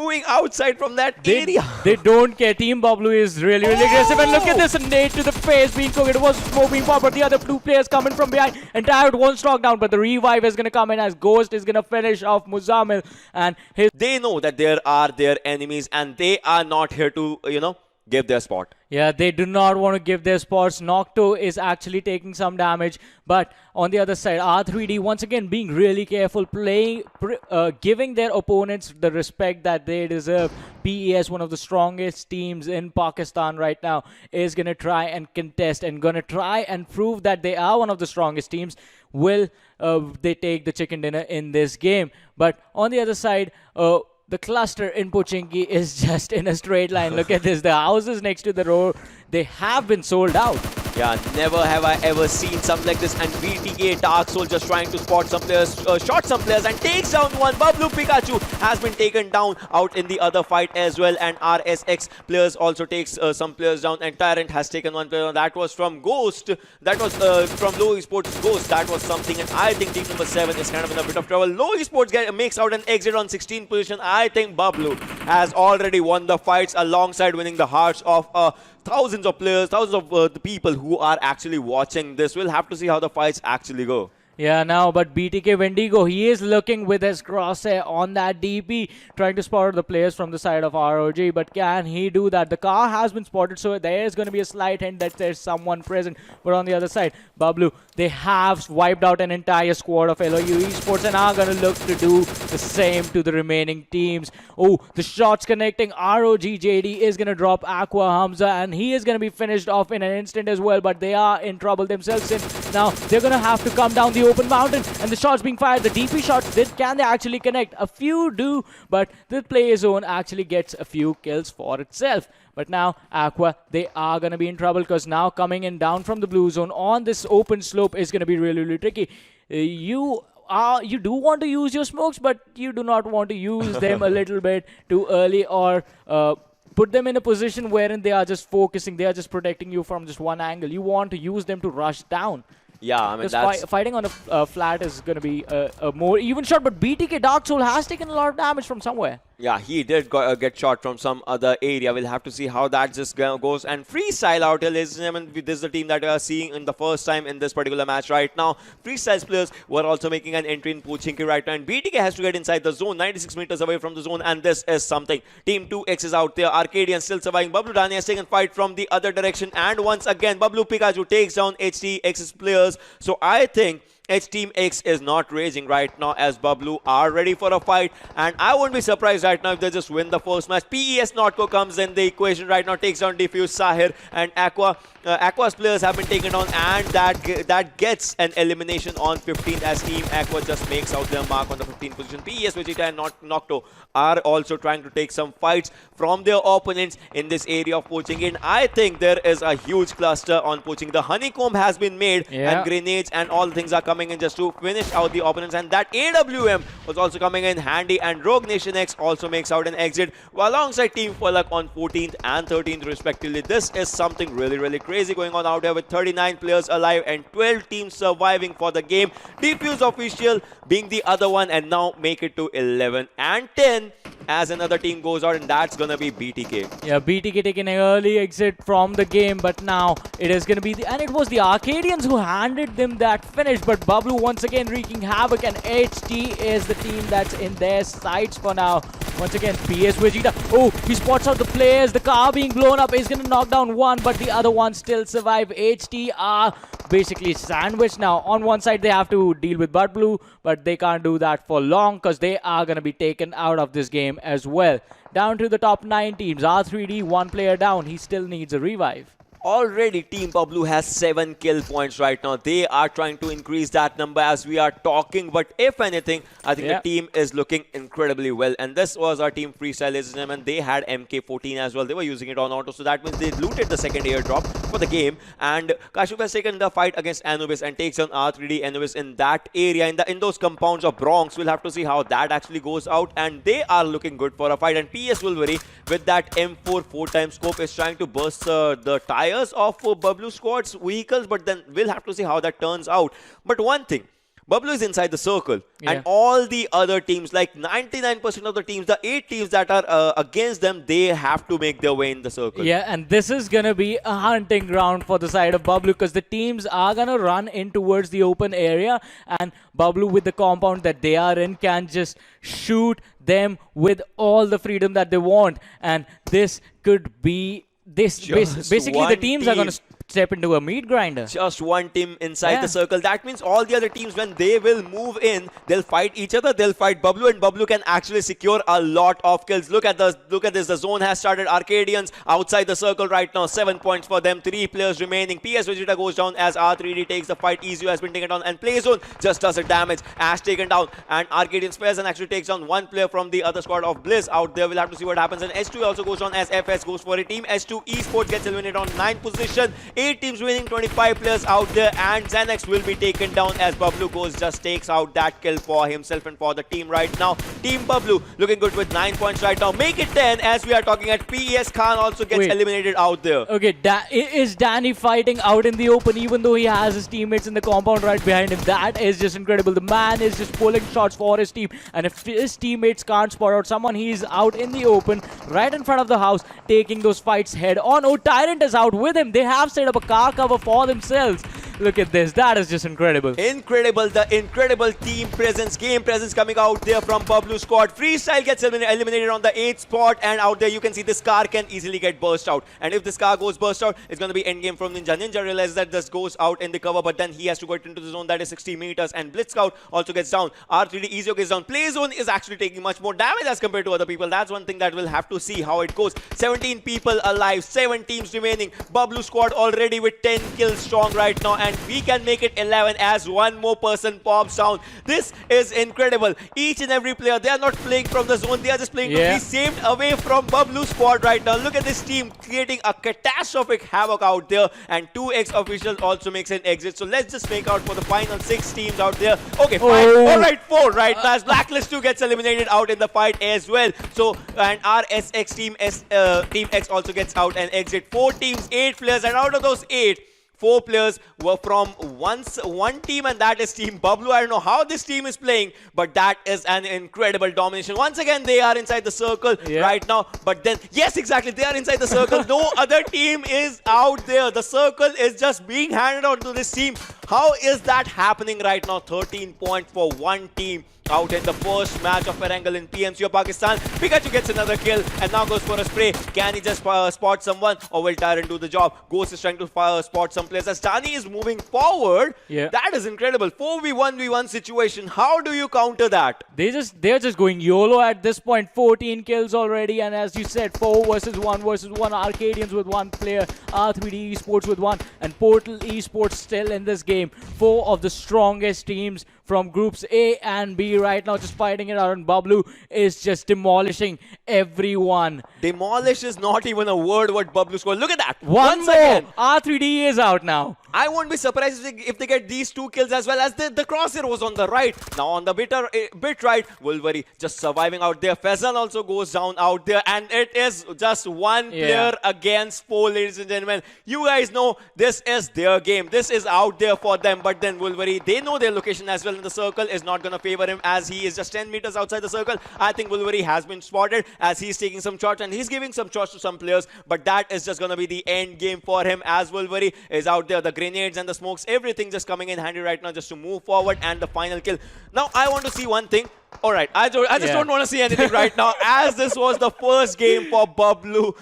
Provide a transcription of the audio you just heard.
moving outside from that area. They don't care. Team BABLU is really aggressive. And look at this, a nade to the face being cooked. It was smoke being popped, but the other blue players coming from behind. And Tyrant one stock down, but the revive is going to come in as Ghost is going to finish off Muzammil. And they know that there are their enemies and they are not here to, give their spot. Yeah, they do not want to give their spots. Nocto is actually taking some damage. But on the other side, R3D once again being really careful, giving their opponents the respect that they deserve. PES, one of the strongest teams in Pakistan right now, is going to try and contest and going to try and prove that they are one of the strongest teams. Will they take the chicken dinner in this game? But on the other side, the cluster in Pochinki is just in a straight line. Look at this. The houses next to the road, they have been sold out. Yeah, never have I ever seen something like this. And BTK Dark Soul just trying to spot some players, shot some players and takes down one. BABLU Pikachu has been taken down out in the other fight as well. And RSX players also takes some players down. And Tyrant has taken one player. That was from Ghost. That was from Low Esports Ghost. That was something. And I think team number 7 is kind of in a bit of trouble. Low Esports makes out an exit on 16th position. I think BABLU has already won the fights alongside winning the hearts of thousands of players, thousands of the people who are actually watching this. We'll have to see how the fights actually go. Yeah, now, but BTK Wendigo, he is looking with his crosshair on that DP, trying to spot the players from the side of ROG, but can he do that? The car has been spotted, so there is going to be a slight hint that there's someone present. But on the other side, BABLU, they have wiped out an entire squad of LOU Esports and are going to look to do the same to the remaining teams. Oh, the shots connecting. ROG JD is going to drop Aqua Hamza, and he is going to be finished off in an instant as well, but they are in trouble themselves. And now they're going to have to come down the open mountain, and the shots being fired, the DP shots, can they actually connect? A few do, but the play zone actually gets a few kills for itself. But now Aqua, they are going to be in trouble, because now coming in down from the blue zone on this open slope is going to be really tricky. You do want to use your smokes, but you do not want to use them a little bit too early, or put them in a position wherein they are just focusing, they are just protecting you from just one angle. You want to use them to rush down. Yeah, I mean, that's... fighting on a flat is going to be a more even shot, but BTK Dark Soul has taken a lot of damage from somewhere. Yeah, he did get shot from some other area. We'll have to see how that just goes. And Freestyle out here, ladies and gentlemen, this is the team that we are seeing in the first time in this particular match right now. Freestyle's players were also making an entry in Pochinki right now. And BTK has to get inside the zone, 96 meters away from the zone. And this is something. Team 2X is out there. Arcadian still surviving. BABLU Dani has taken fight from the other direction. And once again, BABLU Pikachu takes down HTX's players. So I think Team X is not raging right now, as BABLU are ready for a fight, and I wouldn't be surprised right now if they just win the first match. PES Notco comes in the equation right now, takes down Diffuse, Sahir, and Aqua. Aqua's players have been taken on, and that gets an elimination on 15th, as Team Aqua just makes out their mark on the 15th position. PES, Vegeta, and Nocto are also trying to take some fights from their opponents in this area of Pochinki, and I think there is a huge cluster on Pochinki. The honeycomb has been made, and grenades and all the things are coming in just to finish out the opponents, and that AWM was also coming in handy, and Rogue Nation X also makes out an exit alongside Team Falak on 14th and 13th respectively. This is something really crazy going on out here, with 39 players alive and 12 teams surviving for the game. Diffuse Official being the other one, and now make it to 11 and 10 as another team goes out, and that's gonna be BTK. Yeah, BTK taking an early exit from the game, but now it is gonna be and it was the Arcadians who handed them that finish, but BABLU once again wreaking havoc, and HT is the team that's in their sights for now. Once again, PS Vegeta. Oh, he spots out the players. The car being blown up is going to knock down one, but the other one still survive. HT are basically sandwiched now. On one side, they have to deal with BABLU, but they can't do that for long, because they are going to be taken out of this game as well. Down to the top 9 teams. R3D, 1 player down. He still needs a revive. Already Team BABLU has 7 kill points right now. They are trying to increase that number as we are talking, but if anything, I think the team is looking incredibly well. And this was our Team Freestyle, ladies and gentlemen. They had MK14 as well. They were using it on auto, so that means they looted the second airdrop for the game. And Kashif has taken the fight against Anubis and takes on R3D Anubis in that area, in those compounds of Bronx. We'll have to see how that actually goes out, and they are looking good for a fight. And PS Wolverine with that M4 4x scope is trying to burst the tires of BABLU squad's vehicles, but then we'll have to see how that turns out. But one thing, Bablu is inside the circle, Yeah. and all the other teams, like 99% of the teams, the 8 teams that are against them, they have to make their way in the circle. Yeah, and this is going to be a hunting ground for the side of Bablu because the teams are going to run in towards the open area, and Bablu, with the compound that they are in, can just shoot them with all the freedom that they want. And this could be this. Basically, the one teams are going team. to step into a meat grinder. Just one team inside Yeah. the circle. That means all the other teams, when they will move in, they'll fight each other. They'll fight Bablu, and Bablu can actually secure a lot of kills. Look at this. The zone has started. Arcadians outside the circle right now. 7 points for them. 3 players remaining. PS Vegeta goes down as R3D takes the fight. EZU has been taken down, and Playzone just does the damage. Ash taken down, and Arcadian spares and actually takes down one player from the other squad of Blizz out there. We'll have to see what happens. And S2 also goes down as FS goes for a team. S2 Esports gets eliminated on 9th position. 8 teams winning, 25 players out there, and Xanax will be taken down as Bablu goes, just takes out that kill for himself and for the team right now. Team Bablu looking good with 9 points right now. Make it 10 as we are talking at PES. Khan also gets eliminated out there. Okay, is Danny fighting out in the open even though he has his teammates in the compound right behind him? That is just incredible. The man is just pulling shots for his team, and if his teammates can't spot out someone, he's out in the open right in front of the house taking those fights head on. Oh, Tyrant is out with him. They have set up a car cover for themselves. Look at this. That is just incredible. Incredible. The incredible team presence, game presence coming out there from Bablu squad. Freestyle gets eliminated on the 8th spot, and out there you can see this car can easily get burst out. And if this car goes burst out, it's going to be endgame from Ninja. Ninja realizes that this goes out in the cover, but then he has to go into the zone that is 60 meters, and Blitz Scout also gets down. R3D Ezio gets down. Playzone is actually taking much more damage as compared to other people. That's one thing that we'll have to see how it goes. 17 people alive, 7 teams remaining. Bablu squad already with 10 kills strong right now, and we can make it 11 as one more person pops down. This is incredible. Each and every player, they are not playing from the zone, they are just playing to be saved away from Bablu squad right now. Look at this team creating a catastrophic havoc out there, and 2x officials also makes an exit. So let's just make out for the final 6 teams out there. Okay, fine. Alright, 4 right now as Blacklist 2 gets eliminated out in the fight as well. So, and our SX team, Team X also gets out and exit. 4 teams, 8 players, and out of those 8, 4 players were from one team, and that is Team Bablu. I don't know how this team is playing, but that is an incredible domination. Once again, they are inside the circle right now. But then, yes, exactly, they are inside the circle. No other team is out there. The circle is just being handed out to this team. How is that happening right now? 13 points for one team out in the first match of Erangel in PMCO Pakistan. Pikachu gets another kill and now goes for a spray. Can he just spot someone, or will Tyrant do the job? Ghost is trying to spot some players as Tani is moving forward. That is incredible. 4v1v1 situation. How do you counter that? They're just going YOLO at this point. 14 kills already, and as you said, 4 versus 1 versus 1. Arcadians with 1 player, R3D Esports with 1, and Portal Esports still in this game. 4 of the strongest teams from groups A and B right now just fighting it out, and Bablu is just demolishing everyone. Demolish is not even a word what Bablu scored. Look at that. Once again, R3D is out now. I won't be surprised if they get these 2 kills as well, as the crosshair was on the right. Now on the bit right, Wolverine just surviving out there. Fezan also goes down out there, and it is just 1 player against 4, ladies and gentlemen. You guys know this is their game. This is out there for them, but then Wolverine, they know their location as well, and the circle is not going to favor him as he is just 10 meters outside the circle. I think Wolverine has been spotted as he's taking some shots, and he's giving some shots to some players, but that is just going to be the end game for him as Wolverine is out there. The grenades and the smokes, everything just coming in handy right now just to move forward, and the final kill. Now I want to see one thing. Alright, I just don't want to see anything right now, as this was the first game for Bablu.